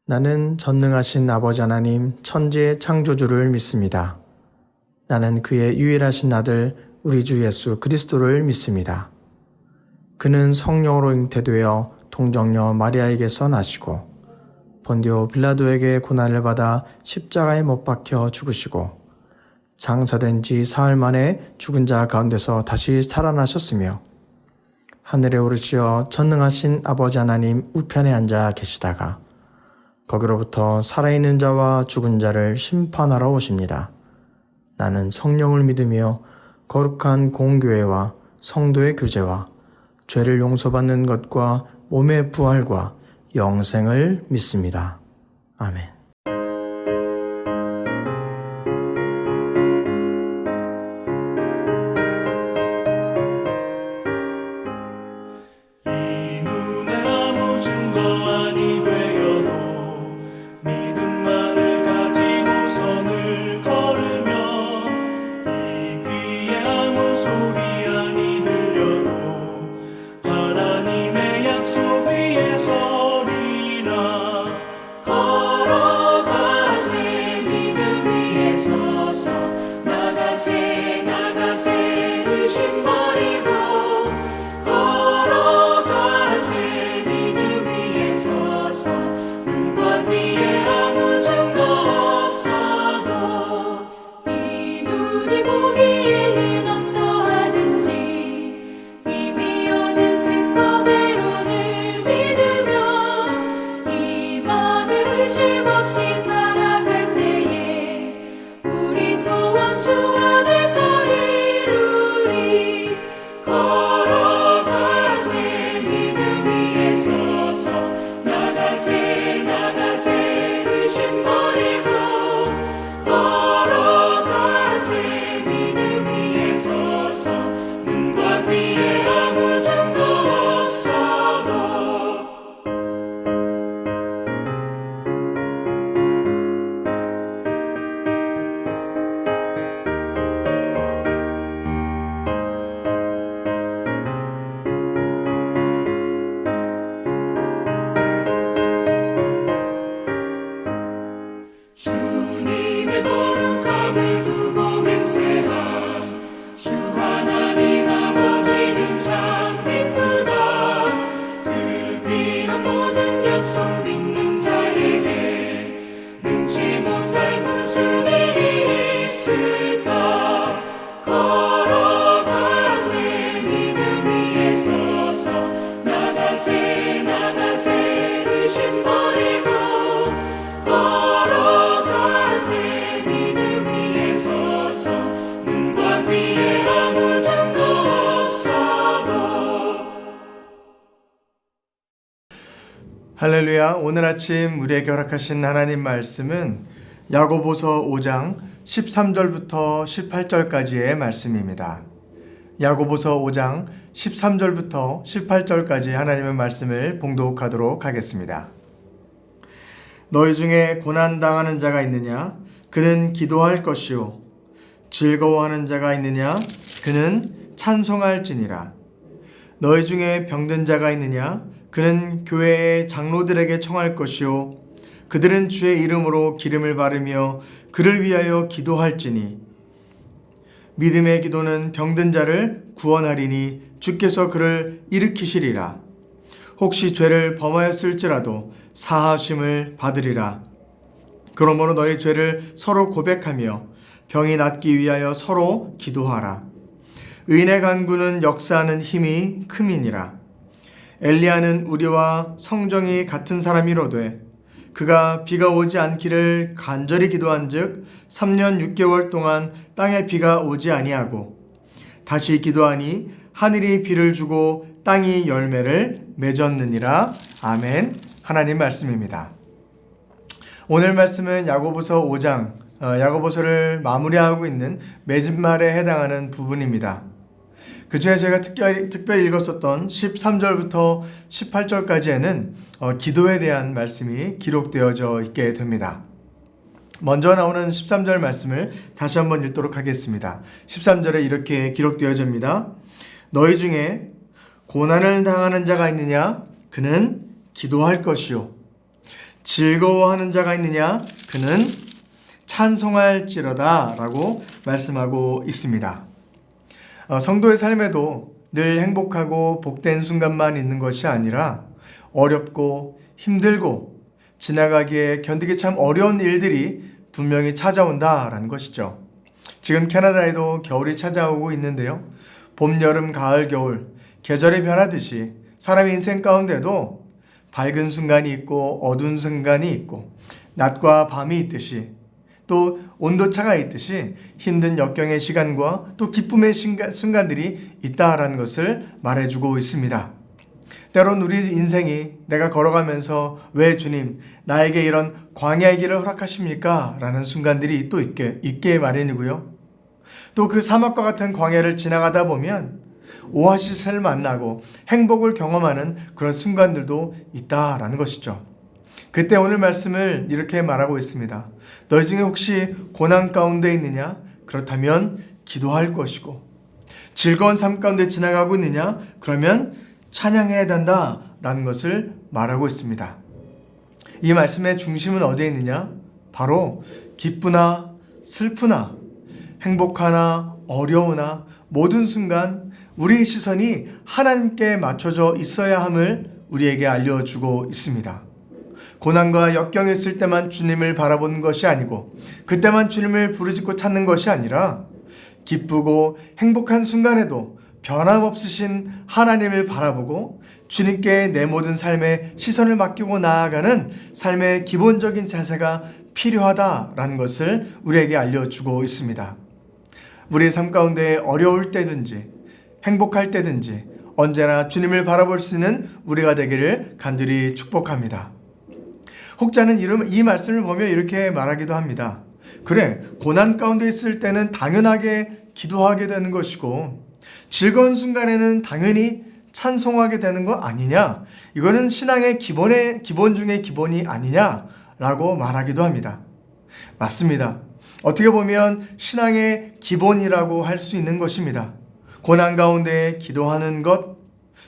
나는 전능하신 아버지 하나님 천지의 창조주를 믿습니다. 나는 그의 유일하신 아들 우리 주 예수 그리스도를 믿습니다. 그는 성령으로 잉태되어 동정녀 마리아에게서 나시고 본디오 빌라도에게 고난을 받아 십자가에 못 박혀 죽으시고 장사된 지 사흘 만에 죽은 자 가운데서 다시 살아나셨으며 하늘에 오르시어 전능하신 아버지 하나님 우편에 앉아 계시다가 거기로부터 살아있는 자와 죽은 자를 심판하러 오십니다. 나는 성령을 믿으며 거룩한 공교회와 성도의 교제와 죄를 용서받는 것과 몸의 부활과 영생을 믿습니다. 아멘. 할렐루야. 오늘 아침 우리에게 허락하신 하나님 말씀은 야고보서 5장 13절부터 18절까지의 말씀입니다. 야고보서 5장 13절부터 18절까지 하나님의 말씀을 봉독하도록 하겠습니다. 너희 중에 고난당하는 자가 있느냐? 그는 기도할 것이요. 즐거워하는 자가 있느냐? 그는 찬송할지니라. 너희 중에 병든 자가 있느냐? 그는 교회의 장로들에게 청할 것이요 그들은 주의 이름으로 기름을 바르며 그를 위하여 기도할지니 믿음의 기도는 병든 자를 구원하리니 주께서 그를 일으키시리라. 혹시 죄를 범하였을지라도 사하심을 받으리라. 그러므로 너희 죄를 서로 고백하며 병이 낫기 위하여 서로 기도하라. 의인의 간구는 역사하는 힘이 큼이니라. 엘리야는 우리와 성정이 같은 사람이로되 그가 비가 오지 않기를 간절히 기도한즉 3년 6개월 동안 땅에 비가 오지 아니하고 다시 기도하니 하늘이 비를 주고 땅이 열매를 맺었느니라. 아멘. 하나님 말씀입니다. 오늘 말씀은 야고보서 5장 야고보서를 마무리하고 있는 맺음말에 해당하는 부분입니다. 그 중에 제가 특별히 읽었었던 13절부터 18절까지에는 기도에 대한 말씀이 기록되어져 있게 됩니다. 먼저 나오는 13절 말씀을 다시 한번 읽도록 하겠습니다. 13절에 이렇게 기록되어집니다. 너희 중에 고난을 당하는 자가 있느냐? 그는 기도할 것이요. 즐거워하는 자가 있느냐? 그는 찬송할지로다 라고 말씀하고 있습니다. 성도의 삶에도 늘 행복하고 복된 순간만 있는 것이 아니라 어렵고 힘들고 지나가기에 견디기 참 어려운 일들이 분명히 찾아온다라는 것이죠. 지금 캐나다에도 겨울이 찾아오고 있는데요. 봄, 여름, 가을, 겨울 계절이 변하듯이 사람의 인생 가운데도 밝은 순간이 있고 어두운 순간이 있고 낮과 밤이 있듯이 또 온도차가 있듯이 힘든 역경의 시간과 또 기쁨의 순간들이 있다라는 것을 말해주고 있습니다. 때론 우리 인생이 내가 걸어가면서 왜 주님 나에게 이런 광야의 길을 허락하십니까? 라는 순간들이 또 있게 마련이고요. 또 그 사막과 같은 광야를 지나가다 보면 오아시스를 만나고 행복을 경험하는 그런 순간들도 있다라는 것이죠. 그때 오늘 말씀을 이렇게 말하고 있습니다. 너희 중에 혹시 고난 가운데 있느냐? 그렇다면 기도할 것이고 즐거운 삶 가운데 지나가고 있느냐? 그러면 찬양해야 된다라는 것을 말하고 있습니다. 이 말씀의 중심은 어디에 있느냐? 바로 기쁘나 슬프나 행복하나 어려우나 모든 순간 우리의 시선이 하나님께 맞춰져 있어야 함을 우리에게 알려주고 있습니다. 고난과 역경이 있을 때만 주님을 바라보는 것이 아니고 그때만 주님을 부르짖고 찾는 것이 아니라 기쁘고 행복한 순간에도 변함없으신 하나님을 바라보고 주님께 내 모든 삶의 시선을 맡기고 나아가는 삶의 기본적인 자세가 필요하다라는 것을 우리에게 알려주고 있습니다. 우리의 삶 가운데 어려울 때든지 행복할 때든지 언제나 주님을 바라볼 수 있는 우리가 되기를 간절히 축복합니다. 혹자는 이 말씀을 보며 이렇게 말하기도 합니다. 그래, 고난 가운데 있을 때는 당연하게 기도하게 되는 것이고 즐거운 순간에는 당연히 찬송하게 되는 거 아니냐? 이거는 신앙의 기본 중의 기본이 아니냐라고 말하기도 합니다. 맞습니다. 어떻게 보면 신앙의 기본이라고 할 수 있는 것입니다. 고난 가운데 기도하는 것,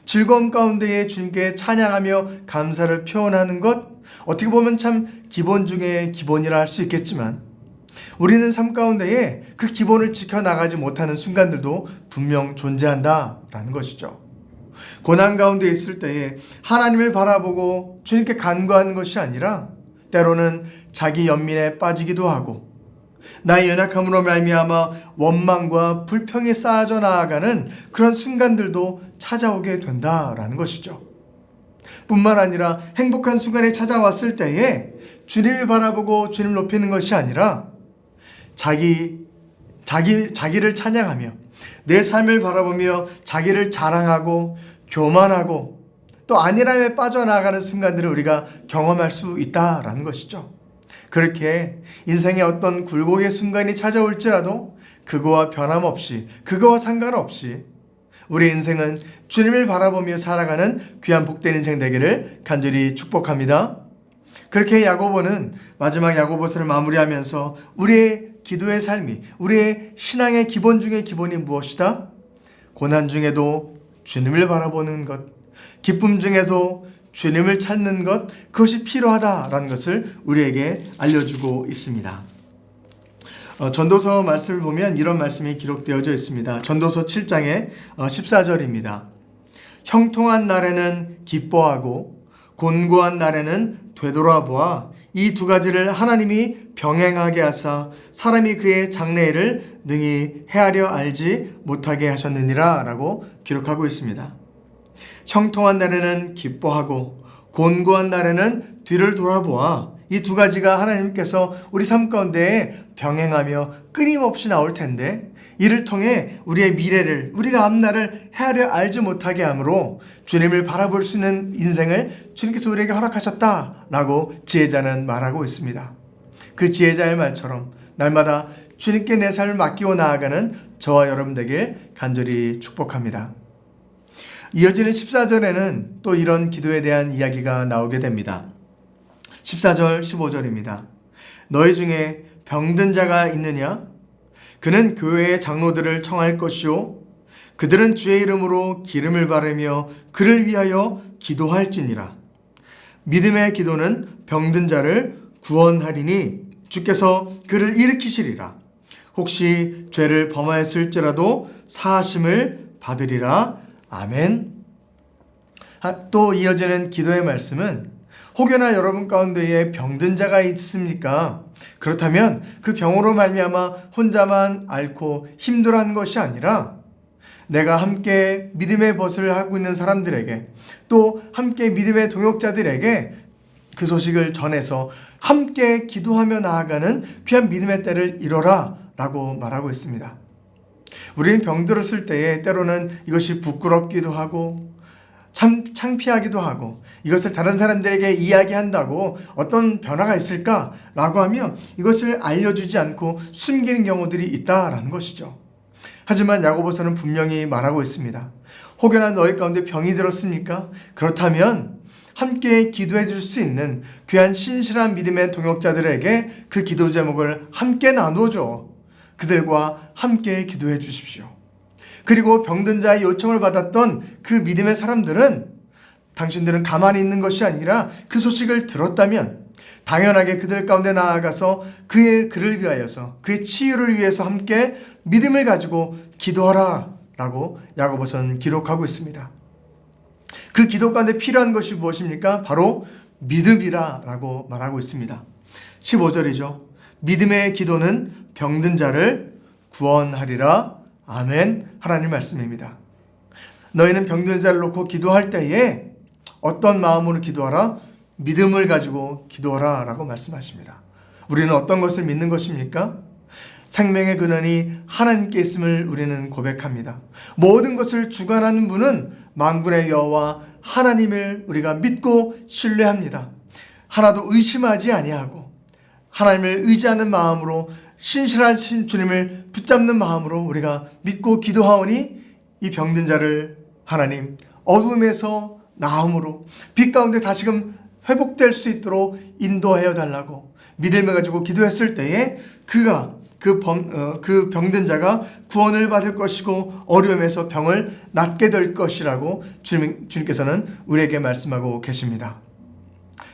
즐거움 가운데에 주님께 찬양하며 감사를 표현하는 것, 어떻게 보면 참 기본 중에 기본이라 할 수 있겠지만 우리는 삶 가운데에 그 기본을 지켜나가지 못하는 순간들도 분명 존재한다라는 것이죠. 고난 가운데 있을 때에 하나님을 바라보고 주님께 간구하는 것이 아니라 때로는 자기 연민에 빠지기도 하고 나의 연약함으로 말미암아 원망과 불평이 쌓여져 나아가는 그런 순간들도 찾아오게 된다라는 것이죠. 뿐만 아니라 행복한 순간에 찾아왔을 때에 주님을 바라보고 주님을 높이는 것이 아니라 자기를 찬양하며 내 삶을 바라보며 자기를 자랑하고 교만하고 또 안일함에 빠져나가는 순간들을 우리가 경험할 수 있다라는 것이죠. 그렇게 인생의 어떤 굴곡의 순간이 찾아올지라도 그거와 변함없이 그거와 상관없이 우리 인생은 주님을 바라보며 살아가는 귀한 복된 인생 되기를 간절히 축복합니다. 그렇게 야고보는 마지막 야고보서를 마무리하면서 우리의 기도의 삶이 우리의 신앙의 기본 중의 기본이 무엇이다? 고난 중에도 주님을 바라보는 것, 기쁨 중에도 주님을 찾는 것, 그것이 필요하다라는 것을 우리에게 알려주고 있습니다. 전도서 말씀을 보면 이런 말씀이 기록되어져 있습니다. 전도서 7장의 14절입니다. 형통한 날에는 기뻐하고 곤고한 날에는 되돌아보아 이 두 가지를 하나님이 병행하게 하사 사람이 그의 장래일을 능히 헤아려 알지 못하게 하셨느니라 라고 기록하고 있습니다. 형통한 날에는 기뻐하고 곤고한 날에는 뒤를 돌아보아 이 두 가지가 하나님께서 우리 삶 가운데 병행하며 끊임없이 나올 텐데 이를 통해 우리의 미래를 우리가 앞날을 헤아려 알지 못하게 하므로 주님을 바라볼 수 있는 인생을 주님께서 우리에게 허락하셨다라고 지혜자는 말하고 있습니다. 그 지혜자의 말처럼 날마다 주님께 내 삶을 맡기고 나아가는 저와 여러분 되길 간절히 축복합니다. 이어지는 14절에는 또 이런 기도에 대한 이야기가 나오게 됩니다. 14절 15절입니다. 너희 중에 병든 자가 있느냐? 그는 교회의 장로들을 청할 것이요 그들은 주의 이름으로 기름을 바르며 그를 위하여 기도할지니라. 믿음의 기도는 병든 자를 구원하리니 주께서 그를 일으키시리라. 혹시 죄를 범하였을지라도 사하심을 받으리라. 아멘. 또 이어지는 기도의 말씀은 혹여나 여러분 가운데에 병든 자가 있습니까? 그렇다면 그 병으로 말미암아 혼자만 앓고 힘들어하는 것이 아니라 내가 함께 믿음의 벗을 하고 있는 사람들에게 또 함께 믿음의 동역자들에게 그 소식을 전해서 함께 기도하며 나아가는 귀한 믿음의 때를 이뤄라 라고 말하고 있습니다. 우리는 병들었을 때에 때로는 이것이 부끄럽기도 하고 창피하기도 하고 이것을 다른 사람들에게 이야기한다고 어떤 변화가 있을까라고 하며 이것을 알려주지 않고 숨기는 경우들이 있다라는 것이죠. 하지만 야고보서는 분명히 말하고 있습니다. 혹여나 너희 가운데 병이 들었습니까? 그렇다면 함께 기도해 줄 수 있는 귀한 신실한 믿음의 동역자들에게 그 기도 제목을 함께 나누어줘 그들과 함께 기도해 주십시오. 그리고 병든 자의 요청을 받았던 그 믿음의 사람들은 당신들은 가만히 있는 것이 아니라 그 소식을 들었다면 당연하게 그들 가운데 나아가서 그를 위하여서 그의 치유를 위해서 함께 믿음을 가지고 기도하라 라고 야고보서는 기록하고 있습니다. 그 기도 가운데 필요한 것이 무엇입니까? 바로 믿음이라 라고 말하고 있습니다. 15절이죠. 믿음의 기도는 병든 자를 구원하리라. 아멘. 하나님 말씀입니다. 너희는 병든 자를 놓고 기도할 때에 어떤 마음으로 기도하라? 믿음을 가지고 기도하라 라고 말씀하십니다. 우리는 어떤 것을 믿는 것입니까? 생명의 근원이 하나님께 있음을 우리는 고백합니다. 모든 것을 주관하는 분은 만군의 여호와 하나님을 우리가 믿고 신뢰합니다. 하나도 의심하지 아니하고 하나님을 의지하는 마음으로 신실하신 주님을 붙잡는 마음으로 우리가 믿고 기도하오니 이 병든 자를 하나님 어둠에서 나음으로 빛 가운데 다시금 회복될 수 있도록 인도하여 달라고 믿음을 가지고 기도했을 때에 그 병든 자가 구원을 받을 것이고 어려움에서 병을 낫게 될 것이라고 주님께서는 우리에게 말씀하고 계십니다.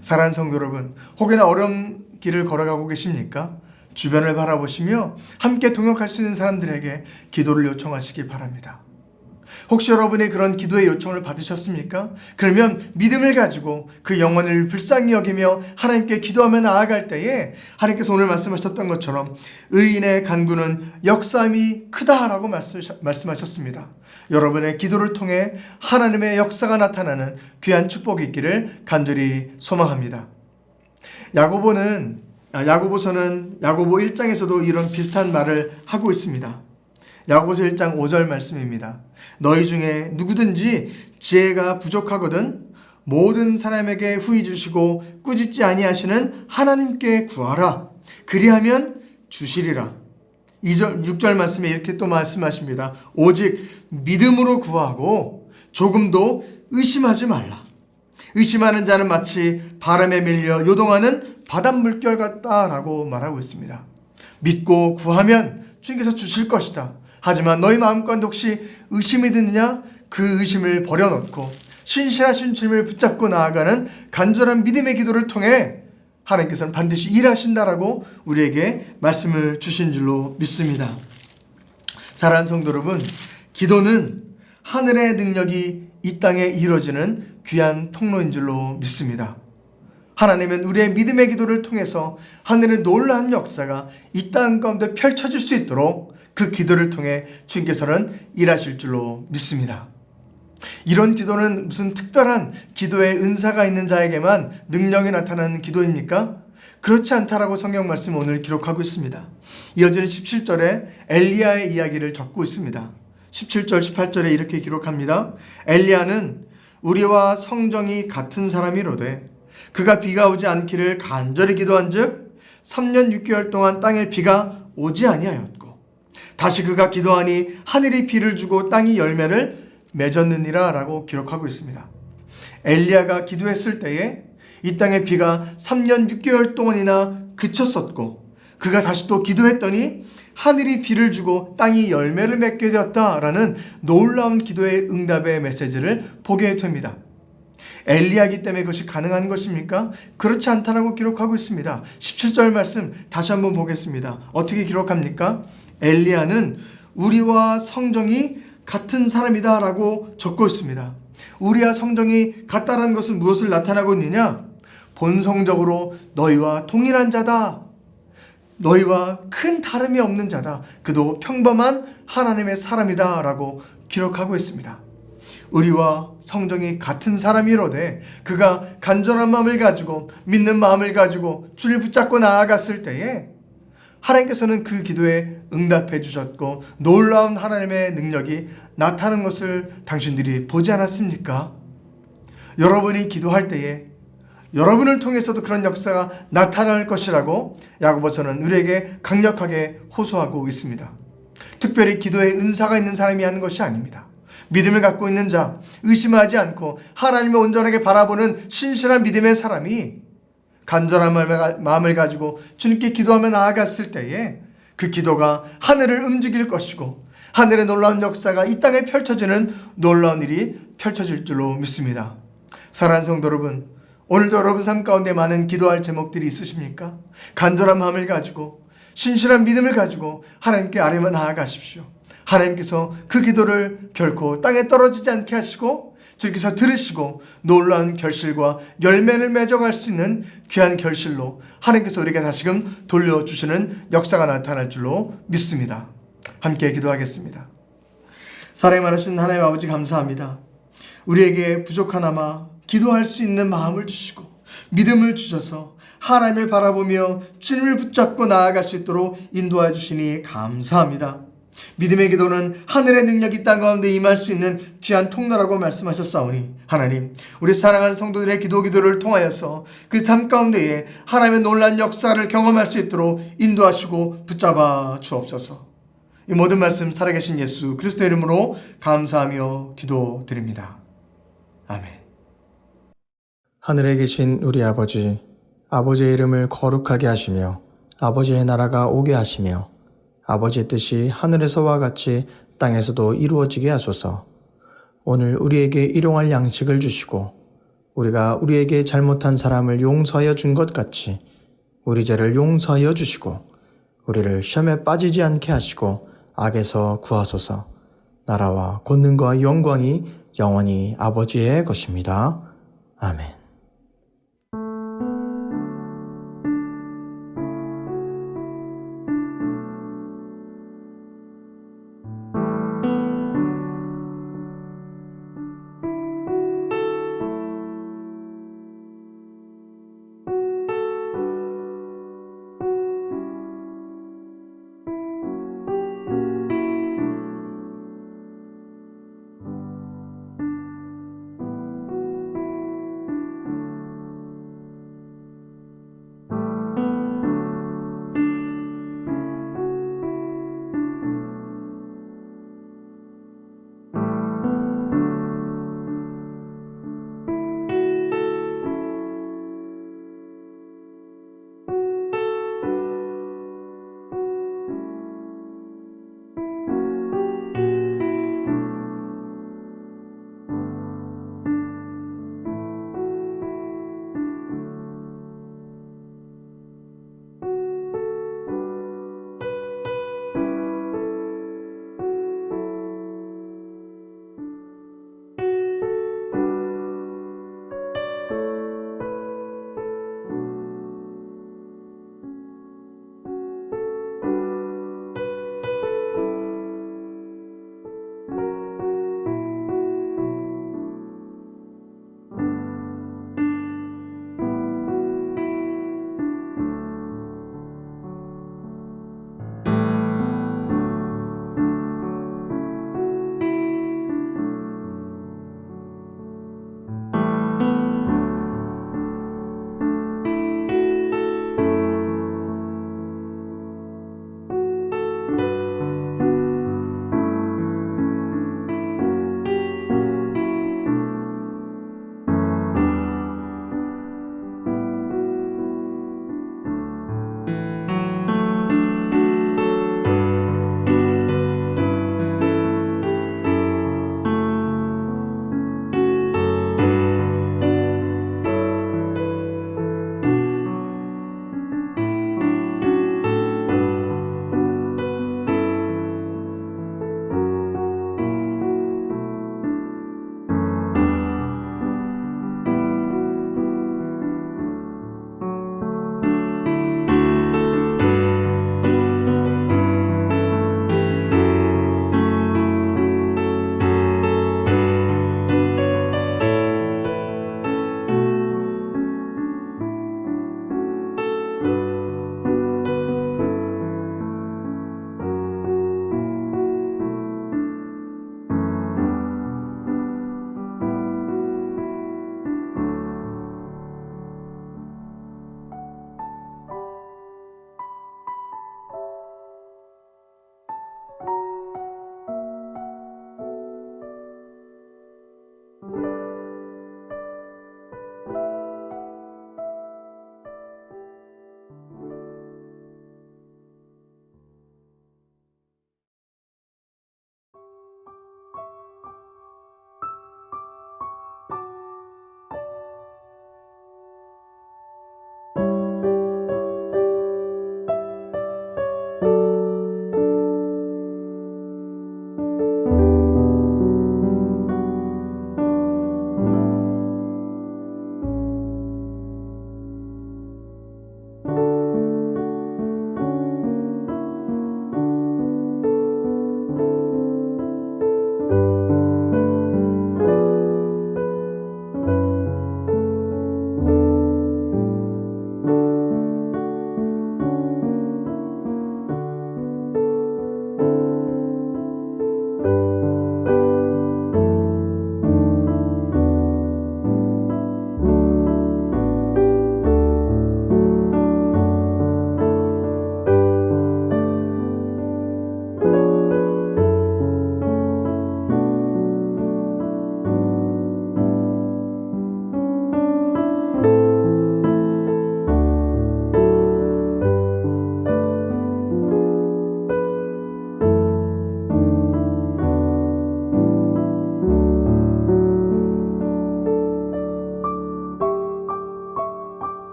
사랑하는 성도 여러분, 혹여나 어려운 길을 걸어가고 계십니까? 주변을 바라보시며 함께 동역할 수 있는 사람들에게 기도를 요청하시기 바랍니다. 혹시 여러분이 그런 기도의 요청을 받으셨습니까? 그러면 믿음을 가지고 그 영혼을 불쌍히 여기며 하나님께 기도하며 나아갈 때에 하나님께서 오늘 말씀하셨던 것처럼 의인의 간구는 역사함이 크다라고 말씀하셨습니다. 여러분의 기도를 통해 하나님의 역사가 나타나는 귀한 축복이 있기를 간절히 소망합니다. 야고보서는 야고보 1장에서도 이런 비슷한 말을 하고 있습니다. 야고보서 1장 5절 말씀입니다. 너희 중에 누구든지 지혜가 부족하거든 모든 사람에게 후히 주시고 꾸짖지 아니하시는 하나님께 구하라. 그리하면 주시리라. 6절 말씀에 이렇게 또 말씀하십니다. 오직 믿음으로 구하고 조금도 의심하지 말라. 의심하는 자는 마치 바람에 밀려 요동하는 바닷물결 같다라고 말하고 있습니다. 믿고 구하면 주님께서 주실 것이다. 하지만 너희 마음 가운데 혹시 의심이 드느냐? 그 의심을 버려놓고 신실하신 주님을 붙잡고 나아가는 간절한 믿음의 기도를 통해 하나님께서는 반드시 일하신다라고 우리에게 말씀을 주신 줄로 믿습니다. 사랑하는 성도 여러분, 기도는 하늘의 능력이 이 땅에 이루어지는 귀한 통로인 줄로 믿습니다. 하나님은 우리의 믿음의 기도를 통해서 하늘의 놀라운 역사가 이 땅 가운데 펼쳐질 수 있도록 그 기도를 통해 주님께서는 일하실 줄로 믿습니다. 이런 기도는 무슨 특별한 기도의 은사가 있는 자에게만 능력이 나타나는 기도입니까? 그렇지 않다라고 성경 말씀 오늘 기록하고 있습니다. 이어지는 17절에 엘리야의 이야기를 적고 있습니다. 17절 18절에 이렇게 기록합니다. 엘리야는 우리와 성정이 같은 사람이로되 그가 비가 오지 않기를 간절히 기도한즉 3년 6개월 동안 땅에 비가 오지 아니하였고 다시 그가 기도하니 하늘이 비를 주고 땅이 열매를 맺었느니라 라고 기록하고 있습니다. 엘리야가 기도했을 때에 이 땅의 비가 3년 6개월 동안이나 그쳤었고 그가 다시 또 기도했더니 하늘이 비를 주고 땅이 열매를 맺게 되었다라는 놀라운 기도의 응답의 메시지를 보게 됩니다. 엘리야기 때문에 그것이 가능한 것입니까? 그렇지 않다라고 기록하고 있습니다. 17절 말씀 다시 한번 보겠습니다. 어떻게 기록합니까? 엘리야는 우리와 성정이 같은 사람이다 라고 적고 있습니다. 우리와 성정이 같다라는 것은 무엇을 나타나고 있느냐? 본성적으로 너희와 동일한 자다. 너희와 큰 다름이 없는 자다. 그도 평범한 하나님의 사람이다 라고 기록하고 있습니다. 우리와 성정이 같은 사람이로되 그가 간절한 마음을 가지고 믿는 마음을 가지고 주를 붙잡고 나아갔을 때에 하나님께서는 그 기도에 응답해 주셨고 놀라운 하나님의 능력이 나타나는 것을 당신들이 보지 않았습니까? 여러분이 기도할 때에 여러분을 통해서도 그런 역사가 나타날 것이라고 야고보서는 우리에게 강력하게 호소하고 있습니다. 특별히 기도에 은사가 있는 사람이 하는 것이 아닙니다. 믿음을 갖고 있는 자, 의심하지 않고 하나님을 온전하게 바라보는 신실한 믿음의 사람이 간절한 마음을 가지고 주님께 기도하며 나아갔을 때에 그 기도가 하늘을 움직일 것이고 하늘의 놀라운 역사가 이 땅에 펼쳐지는 놀라운 일이 펼쳐질 줄로 믿습니다. 사랑하는 성도 여러분, 오늘도 여러분 삶 가운데 많은 기도할 제목들이 있으십니까? 간절한 마음을 가지고 신실한 믿음을 가지고 하나님께 아뢰며 나아가십시오. 하나님께서 그 기도를 결코 땅에 떨어지지 않게 하시고 주께서 들으시고 놀라운 결실과 열매를 맺어갈 수 있는 귀한 결실로 하나님께서 우리에게 다시금 돌려주시는 역사가 나타날 줄로 믿습니다. 함께 기도하겠습니다. 사랑이 많으신 하나님 아버지 감사합니다. 우리에게 부족하나마 기도할 수 있는 마음을 주시고 믿음을 주셔서 하나님을 바라보며 주님을 붙잡고 나아갈 수 있도록 인도해 주시니 감사합니다. 믿음의 기도는 하늘의 능력이 땅 가운데 임할 수 있는 귀한 통로라고 말씀하셨사오니 하나님, 우리 사랑하는 성도들의 기도를 통하여서 그 삶 가운데에 하나님의 놀라운 역사를 경험할 수 있도록 인도하시고 붙잡아 주옵소서. 이 모든 말씀 살아계신 예수 그리스도의 이름으로 감사하며 기도드립니다. 아멘. 하늘에 계신 우리 아버지, 아버지의 이름을 거룩하게 하시며 아버지의 나라가 오게 하시며 아버지의 뜻이 하늘에서와 같이 땅에서도 이루어지게 하소서. 오늘 우리에게 일용할 양식을 주시고 우리가 우리에게 잘못한 사람을 용서하여 준 것 같이 우리 죄를 용서하여 주시고 우리를 시험에 빠지지 않게 하시고 악에서 구하소서. 나라와 권능과 영광이 영원히 아버지의 것입니다. 아멘.